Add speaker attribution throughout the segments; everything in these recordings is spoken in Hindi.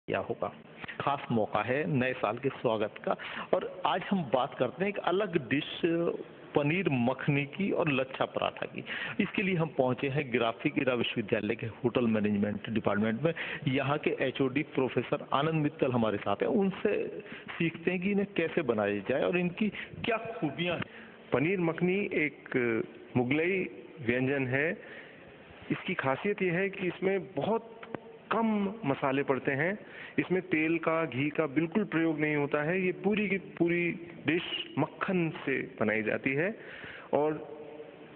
Speaker 1: किया होगा। खास मौका है नए साल के स्वागत का और आज हम बात करते हैं एक अलग डिश पनीर मखनी की और लच्छा पराठा की। इसके लिए हम पहुंचे हैं ग्राफिक इरा विश्वविद्यालय के होटल मैनेजमेंट डिपार्टमेंट में। यहाँ के एचओडी प्रोफेसर आनंद मित्तल हमारे साथ हैं। उनसे सीखते हैं कि इन्हें कैसे बनाया जाए और इनकी क्या खूबियां हैं।
Speaker 2: पनीर मखनी एक मुगलई व्यंजन है। इसकी खासियत यह है कि इसमें बहुत कम मसाले पड़ते हैं। इसमें तेल का, घी का बिल्कुल प्रयोग नहीं होता है। ये पूरी की पूरी डिश मक्खन से बनाई जाती है और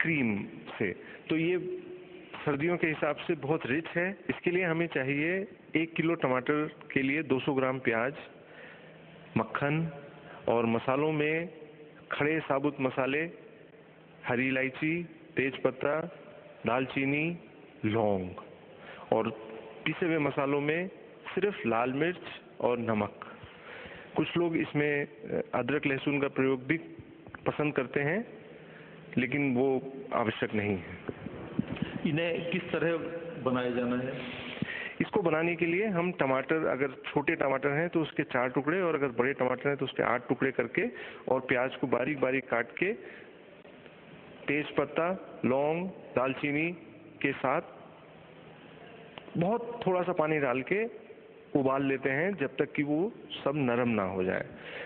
Speaker 2: क्रीम से। तो ये सर्दियों के हिसाब से बहुत रिच है। इसके लिए हमें चाहिए 1 किलो टमाटर के लिए 200 ग्राम प्याज, मक्खन और मसालों में खड़े साबुत मसाले, हरी इलायची, तेजपत्ता, दालचीनी, लौंग और पिसे हुए मसालों में सिर्फ लाल मिर्च और नमक। कुछ लोग इसमें अदरक लहसुन का प्रयोग भी पसंद करते हैं, लेकिन वो आवश्यक नहीं है।
Speaker 1: इन्हें किस तरह बनाया जाना है?
Speaker 2: इसको बनाने के लिए हम टमाटर, अगर छोटे टमाटर हैं तो उसके 4 टुकड़े और अगर बड़े टमाटर हैं तो उसके 8 टुकड़े करके और प्याज को बारीक बारीक काट के तेज पत्ता, लौंग, दालचीनी के साथ बहुत थोड़ा सा पानी डाल के उबाल लेते हैं जब तक कि वो सब नरम ना हो जाए।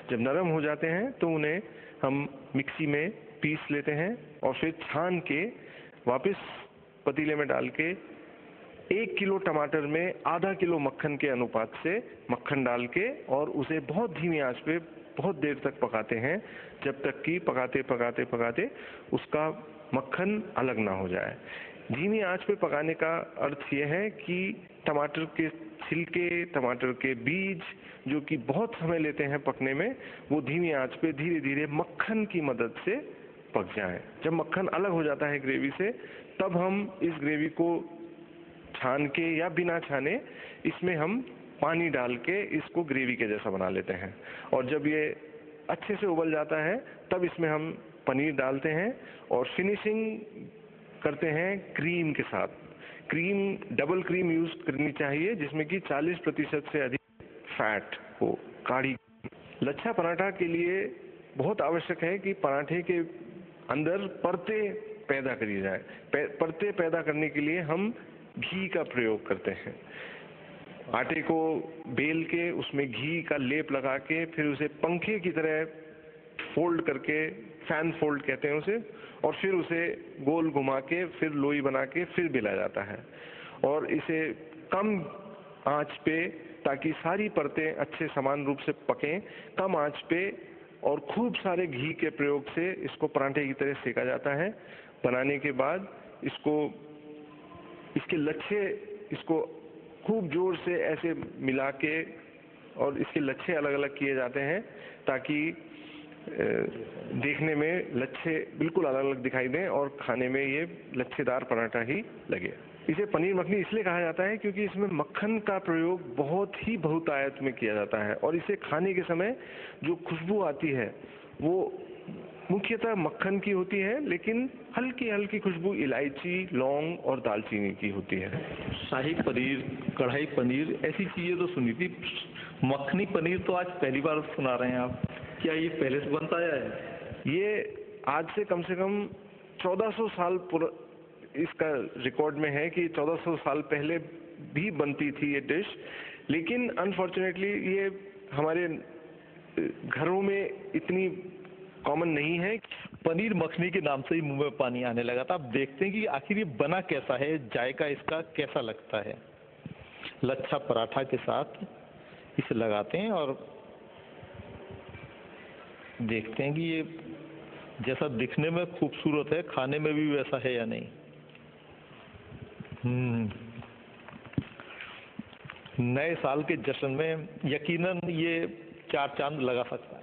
Speaker 2: जब नरम हो जाते हैं तो उन्हें हम मिक्सी में पीस लेते हैं और फिर छान के वापस पतीले में डाल के 1 किलो टमाटर में आधा किलो मक्खन के अनुपात से मक्खन डाल के और उसे बहुत धीमी आंच पे बहुत देर तक पकाते हैं, जब तक कि पकाते पकाते पकाते उसका मक्खन अलग ना हो जाए। धीमी आंच पे पकाने का अर्थ यह है कि टमाटर के छिलके, टमाटर के बीज जो कि बहुत समय लेते हैं पकने में, वो धीमी आंच पे धीरे धीरे मक्खन की मदद से पक जाएं। जब मक्खन अलग हो जाता है ग्रेवी से, तब हम इस ग्रेवी को छान के या बिना छाने इसमें हम पानी डाल के इसको ग्रेवी के जैसा बना लेते हैं। और जब ये अच्छे से उबल जाता है तब इसमें हम पनीर डालते हैं और फिनिशिंग करते हैं क्रीम के साथ। क्रीम डबल क्रीम यूज करनी चाहिए जिसमें कि 40% से अधिक फैट हो, गाढ़ी। लच्छा पराठा के लिए बहुत आवश्यक है कि पराठे के अंदर परतें पैदा करी जाए। परतें पैदा करने के लिए हम घी का प्रयोग करते हैं। आटे को बेल के उसमें घी का लेप लगा के फिर उसे पंखे की तरह फोल्ड करके, फैन फोल्ड कहते हैं उसे, और फिर उसे गोल घुमा के फिर लोई बना के फिर बेला जाता है और इसे कम आंच पे, ताकि सारी परतें अच्छे समान रूप से पकें, कम आंच पे और खूब सारे घी के प्रयोग से इसको पराठे की तरह सेका जाता है। बनाने के बाद इसके लच्छे, इसको खूब जोर से ऐसे मिला के और इसके लच्छे अलग अलग किए जाते हैं ताकि देखने में लच्छे बिल्कुल अलग अलग दिखाई दें और खाने में ये लच्छेदार पराठा ही लगे। इसे पनीर मखनी इसलिए कहा जाता है क्योंकि इसमें मक्खन का प्रयोग बहुत ही बहुतायत में किया जाता है और इसे खाने के समय जो खुशबू आती है वो मुख्यतः मक्खन की होती है, लेकिन हल्की हल्की खुशबू इलायची, लौंग और दालचीनी की होती है।
Speaker 1: शाही पनीर, कढ़ाई पनीर, ऐसी चीजें तो सुनी थी। मखनी पनीर तो आज पहली बार सुना रहे हैं आप। क्या ये पहले से बनता आया है?
Speaker 2: ये आज से कम 1400 साल इसका रिकॉर्ड में है कि 1400 साल पहले भी बनती थी ये डिश, लेकिन अनफॉर्चुनेटली ये हमारे घरों में इतनी कॉमन नहीं है।
Speaker 1: पनीर मखनी के नाम से ही मुंह में पानी आने लगा था। अब देखते हैं कि आखिर ये बना कैसा है, जायका इसका कैसा लगता है। लच्छा पराठा के साथ इसे लगाते हैं और देखते हैं कि ये जैसा दिखने में खूबसूरत है, खाने में भी वैसा है या नहीं। नए साल के जश्न में यकीनन ये 4 चांद लगा सकता है।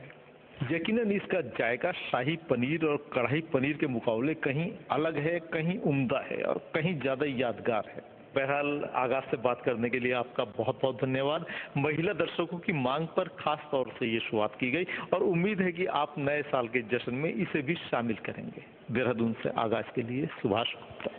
Speaker 1: यकीनन इसका जायका शाही पनीर और कढ़ाई पनीर के मुकाबले कहीं अलग है, कहीं उम्दा है और कहीं ज्यादा यादगार है। बहरहाल आगाज से बात करने के लिए आपका बहुत बहुत धन्यवाद। महिला दर्शकों की मांग पर खास तौर से ये शुरुआत की गई और उम्मीद है कि आप नए साल के जश्न में इसे भी शामिल करेंगे। देहरादून से आगाज के लिए सुभाष गुप्ता।